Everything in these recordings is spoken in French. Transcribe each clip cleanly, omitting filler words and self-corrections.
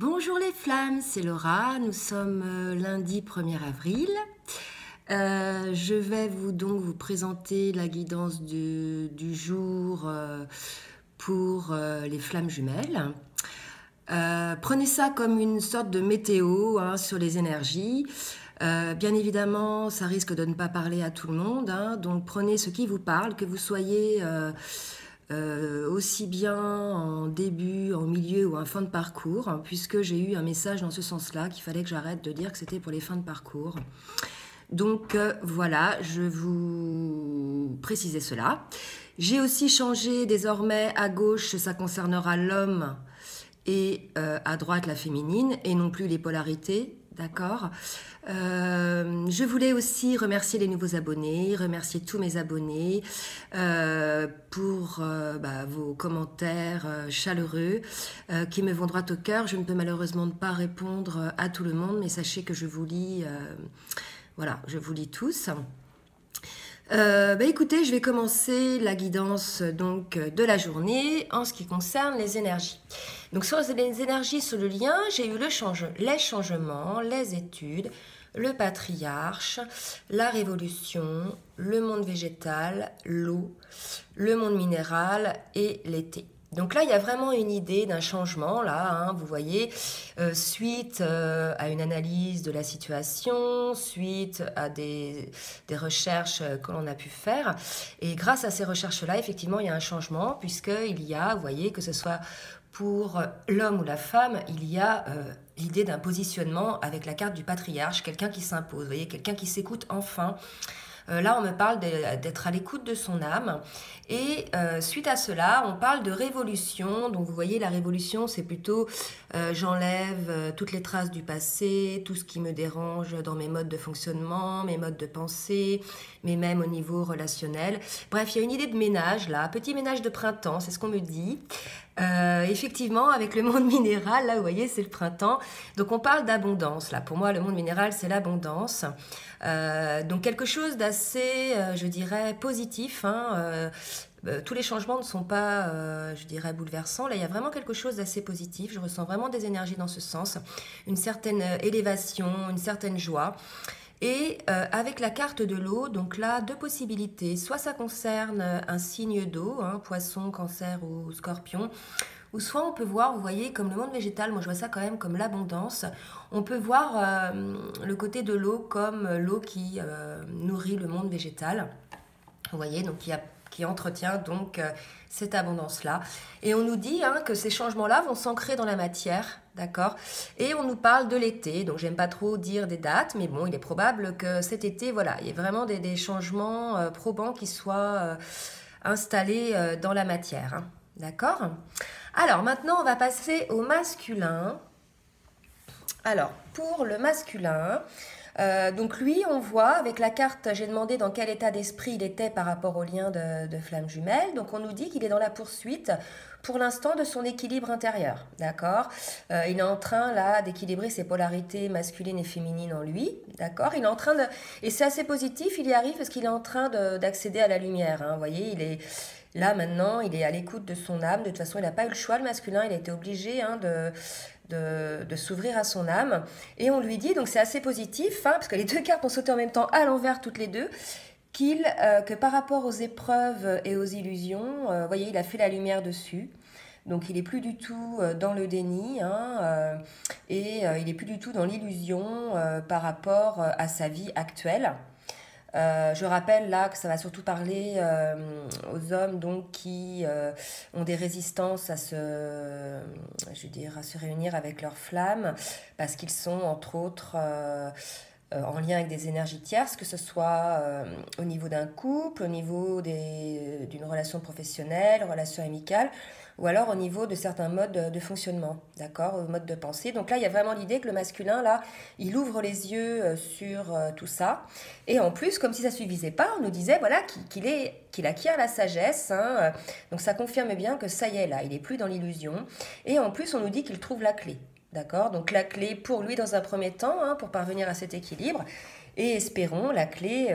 Bonjour les flammes, c'est Laura, nous sommes lundi 1er avril. Je vais vous présenter la guidance du jour pour les flammes jumelles. Prenez ça comme une sorte de météo sur les énergies. Bien évidemment, ça risque de ne pas parler à tout le monde, donc prenez ce qui vous parle, que vous soyez aussi bien en début, en milieu ou en fin de parcours, puisque j'ai eu un message dans ce sens-là, qu'il fallait que j'arrête de dire que c'était pour les fins de parcours. Donc voilà, je vous précisais cela. J'ai aussi changé désormais à gauche, ça concernera l'homme, et à droite la féminine, et non plus les polarités, d'accord. Je voulais aussi remercier les nouveaux abonnés, remercier tous mes abonnés pour vos commentaires chaleureux qui me vont droit au cœur. Je ne peux malheureusement pas répondre à tout le monde, mais sachez que je vous lis, voilà, je vous lis tous. Écoutez, je vais commencer la guidance donc de la journée en ce qui concerne les énergies. Donc sur les énergies, sur le lien, j'ai eu les changements, les études, le patriarche, la révolution, le monde végétal, l'eau, le monde minéral et l'été. Donc là, il y a vraiment une idée d'un changement, là, vous voyez, suite à une analyse de la situation, suite à des recherches que l'on a pu faire. Et grâce à ces recherches-là, effectivement, il y a un changement, puisqu'il y a, vous voyez, que ce soit pour l'homme ou la femme, il y a l'idée d'un positionnement avec la carte du patriarche, quelqu'un qui s'impose, vous voyez, quelqu'un qui s'écoute enfin. Là, on me parle d'être à l'écoute de son âme. Et suite à cela, on parle de révolution. Donc, vous voyez, la révolution, c'est plutôt j'enlève toutes les traces du passé, tout ce qui me dérange dans mes modes de fonctionnement, mes modes de pensée, mais même au niveau relationnel. Bref, il y a une idée de ménage, là, petit ménage de printemps, c'est ce qu'on me dit. Effectivement, avec le monde minéral, là, vous voyez, c'est le printemps. Donc, on parle d'abondance. Là, pour moi, le monde minéral, c'est l'abondance. Donc, quelque chose d'assez, je dirais, positif. Tous les changements ne sont pas, je dirais, bouleversants. Là, il y a vraiment quelque chose d'assez positif. Je ressens vraiment des énergies dans ce sens. Une certaine élévation, une certaine joie. Et avec la carte de l'eau, donc là, deux possibilités. Soit ça concerne un signe d'eau, poisson, cancer ou scorpion, ou soit on peut voir, vous voyez, comme le monde végétal, moi je vois ça quand même comme l'abondance, on peut voir le côté de l'eau comme l'eau qui nourrit le monde végétal, vous voyez, donc qui entretient donc cette abondance-là. Et on nous dit que ces changements-là vont s'ancrer dans la matière, d'accord? Et on nous parle de l'été, donc j'aime pas trop dire des dates, mais bon, il est probable que cet été, voilà, il y ait vraiment des changements probants qui soient installés dans la matière, d'accord? Alors maintenant, on va passer au masculin. Alors, pour le masculin... donc lui, on voit avec la carte, j'ai demandé dans quel état d'esprit il était par rapport au lien de flamme jumelle. Donc on nous dit qu'il est dans la poursuite pour l'instant de son équilibre intérieur, d'accord. Il est en train là d'équilibrer ses polarités masculines et féminines en lui, d'accord. Il est en train de, et c'est assez positif, il y arrive parce qu'il est en train d'accéder à la lumière, vous voyez, il est là maintenant, il est à l'écoute de son âme. De toute façon, il n'a pas eu le choix, le masculin, il a été obligé de s'ouvrir à son âme. Et on lui dit, donc c'est assez positif, parce que les deux cartes ont sauté en même temps à l'envers toutes les deux, que par rapport aux épreuves et aux illusions, vous voyez, il a fait la lumière dessus. Donc il n'est plus du tout dans le déni et il n'est plus du tout dans l'illusion par rapport à sa vie actuelle. Je rappelle là que ça va surtout parler aux hommes donc qui ont des résistances à se réunir avec leurs flammes parce qu'ils sont entre autres en lien avec des énergies tierces, que ce soit au niveau d'un couple, au niveau d'une relation professionnelle, relation amicale, ou alors au niveau de certains modes de fonctionnement, d'accord, au mode de pensée. Donc là, il y a vraiment l'idée que le masculin, là, il ouvre les yeux sur tout ça. Et en plus, comme si ça ne suffisait pas, on nous disait voilà, qu'il acquiert la sagesse. Donc ça confirme bien que ça y est, là, il n'est plus dans l'illusion. Et en plus, on nous dit qu'il trouve la clé. D'accord, donc la clé pour lui dans un premier temps, pour parvenir à cet équilibre, et espérons la clé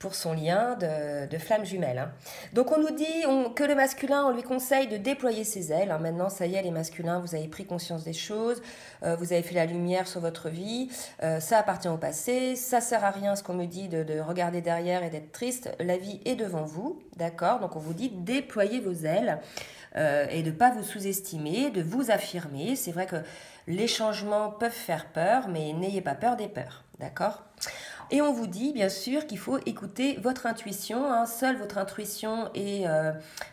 pour son lien de flamme jumelle. Hein. Donc on nous dit que le masculin, on lui conseille de déployer ses ailes. Hein. Maintenant, ça y est, les masculins, vous avez pris conscience des choses, vous avez fait la lumière sur votre vie, ça appartient au passé, ça sert à rien ce qu'on me dit de regarder derrière et d'être triste, la vie est devant vous, d'accord? Donc on vous dit déployer vos ailes et de ne pas vous sous-estimer, de vous affirmer. C'est vrai que les changements peuvent faire peur, mais n'ayez pas peur des peurs, d'accord? Et on vous dit bien sûr qu'il faut écouter votre intuition, hein, seule votre intuition et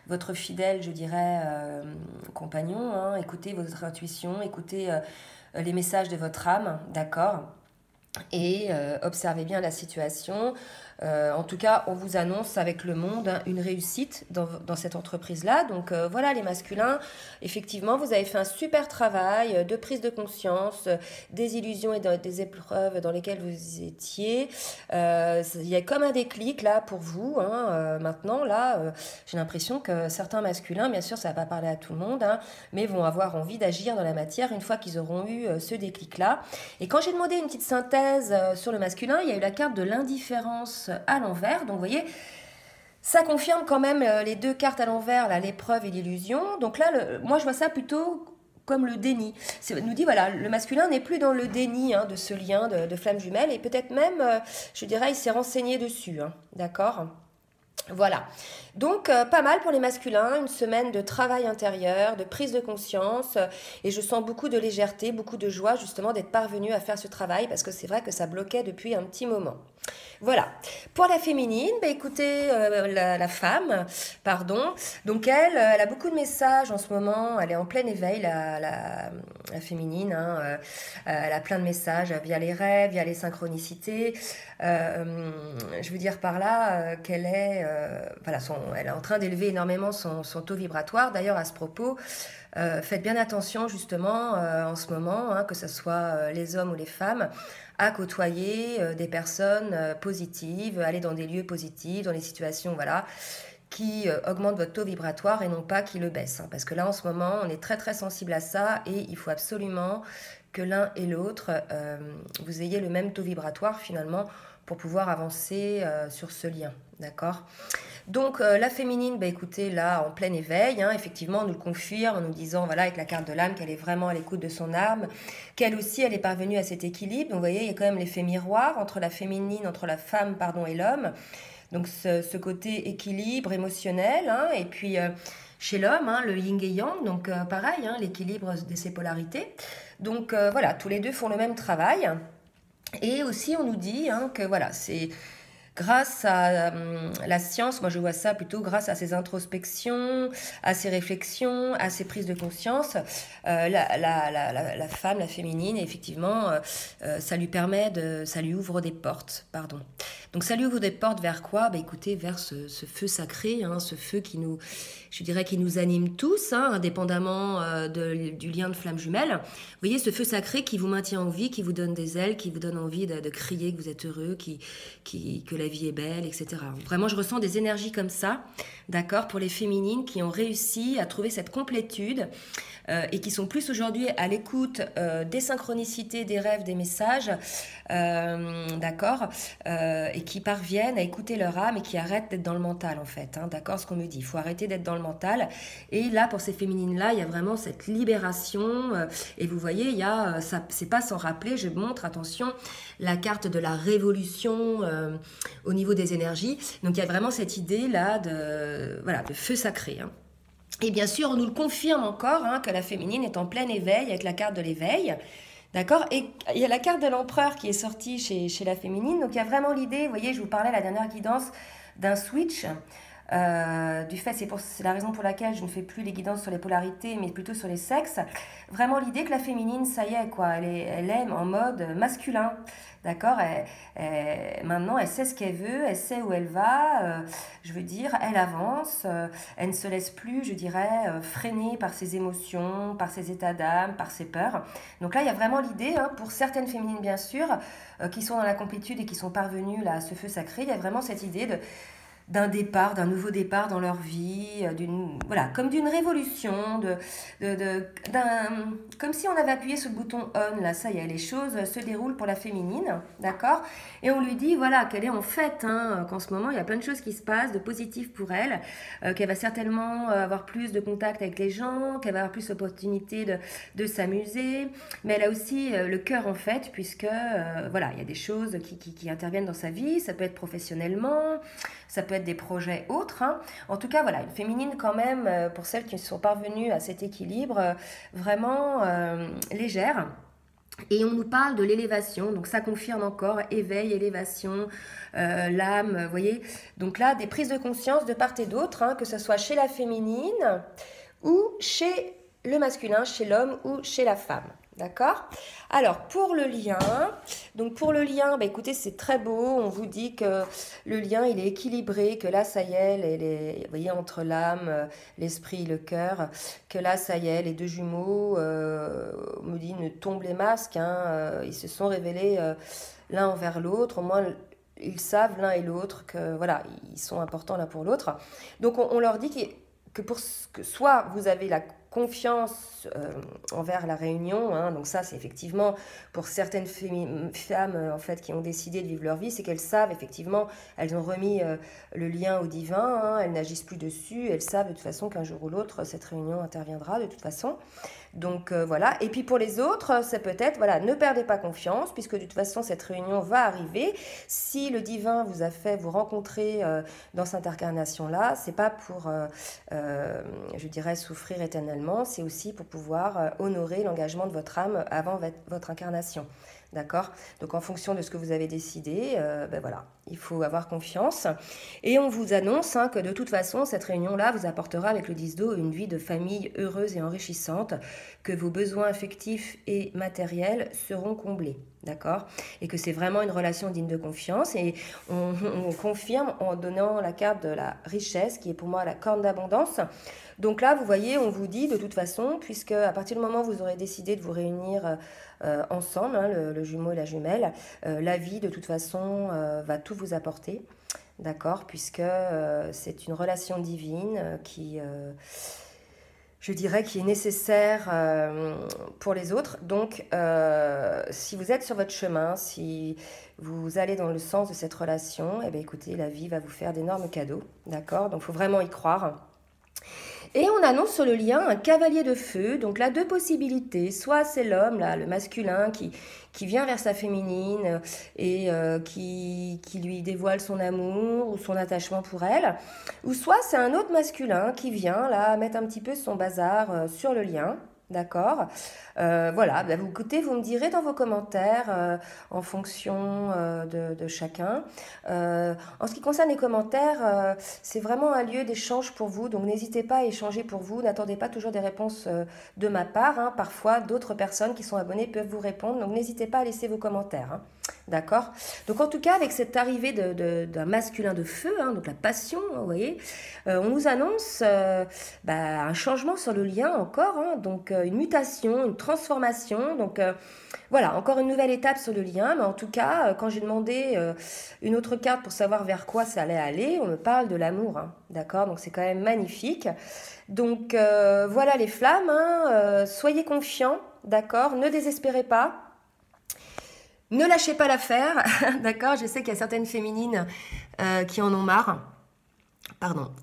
votre fidèle, je dirais, compagnon. Hein, écoutez votre intuition, écoutez les messages de votre âme, d'accord? Et observez bien la situation. En tout cas, on vous annonce avec le monde hein, une réussite dans cette entreprise-là. Donc voilà les masculins, effectivement, vous avez fait un super travail de prise de conscience, des illusions et des épreuves dans lesquelles vous étiez. Il y a comme un déclic là pour vous. Hein, maintenant, là, j'ai l'impression que certains masculins, bien sûr, ça ne va pas parler à tout le monde, hein, mais vont avoir envie d'agir dans la matière une fois qu'ils auront eu ce déclic-là. Et quand j'ai demandé une petite synthèse sur le masculin, il y a eu la carte de l'indifférence à l'envers. Donc vous voyez, ça confirme quand même les deux cartes à l'envers, là, l'épreuve et l'illusion. Donc là, moi je vois ça plutôt comme le déni. Nous dit voilà, le masculin n'est plus dans le déni hein, de ce lien de flamme jumelle et peut-être même, je dirais, il s'est renseigné dessus. Hein, d'accord ? Voilà, donc pas mal pour les masculins, une semaine de travail intérieur, de prise de conscience et je sens beaucoup de légèreté, beaucoup de joie justement d'être parvenu à faire ce travail parce que c'est vrai que ça bloquait depuis un petit moment. Voilà, pour la féminine, bah écoutez, la femme, pardon, donc elle a beaucoup de messages en ce moment, elle est en plein éveil, la féminine, hein, elle a plein de messages via les rêves, via les synchronicités, je veux dire par là qu'elle est, voilà, elle est en train d'élever énormément son taux vibratoire, d'ailleurs à ce propos, faites bien attention justement en ce moment, hein, que ce soit les hommes ou les femmes, à côtoyer des personnes positives, aller dans des lieux positifs, dans des situations voilà, qui augmentent votre taux vibratoire et non pas qui le baissent. Hein, parce que là, en ce moment, on est très très sensible à ça et il faut absolument que l'un et l'autre, vous ayez le même taux vibratoire finalement pour pouvoir avancer sur ce lien. D'accord ? Donc la féminine, bah, écoutez, là, en plein éveil, hein, effectivement, on nous le confirme en nous disant, voilà, avec la carte de l'âme, qu'elle est vraiment à l'écoute de son âme, qu'elle aussi, elle est parvenue à cet équilibre. Donc vous voyez, il y a quand même l'effet miroir entre la féminine, entre la femme, pardon, et l'homme. Donc ce côté équilibre émotionnel, hein, et puis chez l'homme, hein, le yin et yang, donc pareil, hein, l'équilibre de ses polarités. Donc voilà, tous les deux font le même travail. Et aussi, on nous dit hein, que voilà, c'est grâce à la science, moi je vois ça plutôt grâce à ses introspections, à ses réflexions, à ses prises de conscience, la femme, la féminine, effectivement, ça lui permet ça lui ouvre des portes, pardon. Donc ça lui ouvre des portes vers quoi ? Bah, écoutez, vers ce feu sacré, hein, ce feu qui nous, je dirais, qui nous anime tous, hein, indépendamment du lien de flamme jumelle. Vous voyez, ce feu sacré qui vous maintient en vie, qui vous donne des ailes, qui vous donne envie de crier que vous êtes heureux, que la vie est belle, etc. Vraiment, je ressens des énergies comme ça, d'accord, pour les féminines qui ont réussi à trouver cette complétude et qui sont plus aujourd'hui à l'écoute des synchronicités, des rêves, des messages, d'accord, et qui parviennent à écouter leur âme et qui arrêtent d'être dans le mental en fait, hein, d'accord, ce qu'on me dit. Il faut arrêter d'être dans le mental. Et là, pour ces féminines-là, il y a vraiment cette libération. Et vous voyez, il y a, ça, c'est pas sans rappeler, je montre, attention, la carte de la révolution au niveau des énergies. Donc il y a vraiment cette idée-là de feu sacré. Hein. Et bien sûr, on nous le confirme encore, hein, que la féminine est en plein éveil avec la carte de l'éveil. D'accord ? Et il y a la carte de l'empereur qui est sortie chez la féminine. Donc il y a vraiment l'idée, vous voyez, je vous parlais la dernière guidance d'un switch. Du fait, c'est la raison pour laquelle je ne fais plus les guidances sur les polarités, mais plutôt sur les sexes. Vraiment l'idée que la féminine, ça y est, quoi, elle est en mode masculin. D'accord ? Maintenant, elle sait ce qu'elle veut, elle sait où elle va, je veux dire, elle avance, elle ne se laisse plus, je dirais, freiner par ses émotions, par ses états d'âme, par ses peurs. Donc là, il y a vraiment l'idée, hein, pour certaines féminines, bien sûr, qui sont dans la complétude et qui sont parvenues là, à ce feu sacré, il y a vraiment cette idée d'un départ, d'un nouveau départ dans leur vie, voilà, comme d'une révolution, comme si on avait appuyé sur le bouton on, là, ça y est, les choses se déroulent pour la féminine, d'accord? Et on lui dit, voilà, qu'elle est en fait, hein, qu'en ce moment, il y a plein de choses qui se passent, de positif pour elle, qu'elle va certainement avoir plus de contact avec les gens, qu'elle va avoir plus d'opportunités de s'amuser, mais elle a aussi le cœur en fait, puisque voilà, il y a des choses qui interviennent dans sa vie, ça peut être professionnellement, ça peut être des projets autres, hein. En tout cas, voilà, une féminine quand même, pour celles qui sont parvenues à cet équilibre, vraiment légère. Et on nous parle de l'élévation, donc ça confirme encore éveil, élévation, l'âme, vous voyez. Donc là, des prises de conscience de part et d'autre, hein, que ce soit chez la féminine ou chez le masculin, chez l'homme ou chez la femme. D'accord? Alors, pour le lien, bah, écoutez, c'est très beau. On vous dit que le lien, il est équilibré, que là, ça y est, vous voyez, entre l'âme, l'esprit, le cœur, que là, ça y est, les deux jumeaux, on me dit, ne tombent les masques, hein, ils se sont révélés l'un envers l'autre, au moins ils savent l'un et l'autre que, voilà, ils sont importants l'un pour l'autre. Donc, on leur dit que soit vous avez la confiance envers la réunion, hein, donc ça c'est effectivement pour certaines femmes en fait qui ont décidé de vivre leur vie, c'est qu'elles savent effectivement, elles ont remis le lien au divin, hein, elles n'agissent plus dessus, elles savent de toute façon qu'un jour ou l'autre cette réunion interviendra de toute façon. Donc voilà, et puis pour les autres, c'est peut-être, voilà, ne perdez pas confiance, puisque de toute façon cette réunion va arriver. Si le divin vous a fait vous rencontrer dans cette incarnation-là, c'est pas pour, je dirais, souffrir éternellement, c'est aussi pour pouvoir honorer l'engagement de votre âme avant votre incarnation. D'accord? Donc en fonction de ce que vous avez décidé, ben voilà, il faut avoir confiance. Et on vous annonce hein, que de toute façon, cette réunion-là vous apportera avec le 10 d'eau une vie de famille heureuse et enrichissante, que vos besoins affectifs et matériels seront comblés. D'accord? Et que c'est vraiment une relation digne de confiance. Et on confirme en donnant la carte de la richesse, qui est pour moi la corne d'abondance. Donc là, vous voyez, on vous dit de toute façon, puisque à partir du moment où vous aurez décidé de vous réunir ensemble, hein, le jumeau et la jumelle, la vie de toute façon va tout vous apporter, d'accord, puisque c'est une relation divine qui, je dirais, qui est nécessaire pour les autres. Donc, si vous êtes sur votre chemin, si vous allez dans le sens de cette relation, eh bien, écoutez, la vie va vous faire d'énormes cadeaux, d'accord, donc il faut vraiment y croire. Et on annonce sur le lien un cavalier de feu. Donc là, deux possibilités. Soit c'est l'homme, là, le masculin, qui vient vers sa féminine et qui lui dévoile son amour ou son attachement pour elle. Ou soit c'est un autre masculin qui vient là mettre un petit peu son bazar sur le lien. D'accord, voilà, bah, écoutez, vous me direz dans vos commentaires en fonction de chacun. En ce qui concerne les commentaires, c'est vraiment un lieu d'échange pour vous, donc n'hésitez pas à échanger pour vous, n'attendez pas toujours des réponses de ma part, hein. Parfois d'autres personnes qui sont abonnées peuvent vous répondre, donc n'hésitez pas à laisser vos commentaires, hein. D'accord? Donc en tout cas, avec cette arrivée d'un masculin de feu, hein, donc la passion, vous voyez, on nous annonce un changement sur le lien encore, hein, donc une mutation, une transformation. Donc voilà, encore une nouvelle étape sur le lien. Mais en tout cas, quand j'ai demandé une autre carte pour savoir vers quoi ça allait aller, on me parle de l'amour, hein, d'accord? Donc c'est quand même magnifique. Donc voilà les flammes, hein, soyez confiants, d'accord? Ne désespérez pas. Ne lâchez pas l'affaire, d'accord? Je sais qu'il y a certaines féminines qui en ont marre,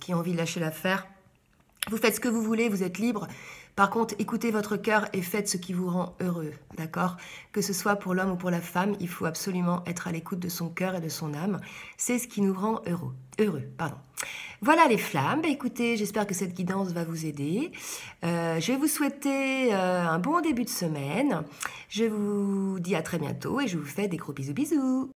qui ont envie de lâcher l'affaire. Vous faites ce que vous voulez, vous êtes libre. Par contre, écoutez votre cœur et faites ce qui vous rend heureux, d'accord? Que ce soit pour l'homme ou pour la femme, il faut absolument être à l'écoute de son cœur et de son âme. C'est ce qui nous rend heureux. Voilà les flammes. Écoutez, j'espère que cette guidance va vous aider. Je vais vous souhaiter un bon début de semaine. Je vous dis à très bientôt et je vous fais des gros bisous.